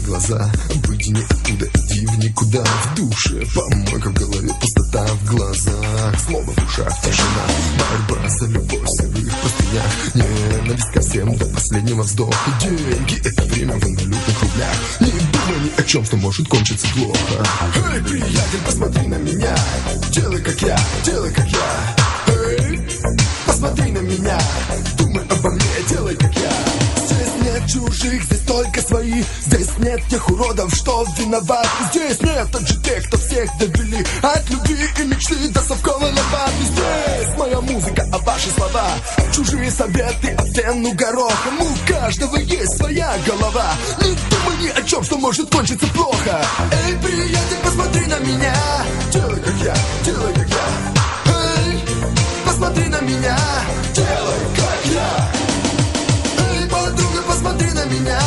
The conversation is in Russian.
глаза, выйди не оттуда, иди в никуда. В душе помойка, в голове пустота, в глазах слово, в ушах тишина. Борьба за любовь, сырых простынях, ненависть ко всем до последнего вздоха. Деньги — это время в инвалютных рублях. Не думай ни о чем, что может кончиться плохо. Эй, приятель, посмотри на меня, делай как я, делай как я. Эй, посмотри на меня, думай обо мне, делай как я. Здесь нет чужих, здесь только свои. Здесь нет тех уродов, что виноваты. Здесь нет также тех, кто всех довели от любви и мечты до совковой лопаты. Здесь моя музыка, а ваши слова чужие советы, а цену горохом. У каждого есть своя голова. Не думай ни о чем, что может кончиться плохо. Эй, приятель, посмотри на меня, делай как я, делай как я. Эй, посмотри на меня, делай как я. Эй, подруга, посмотри на меня,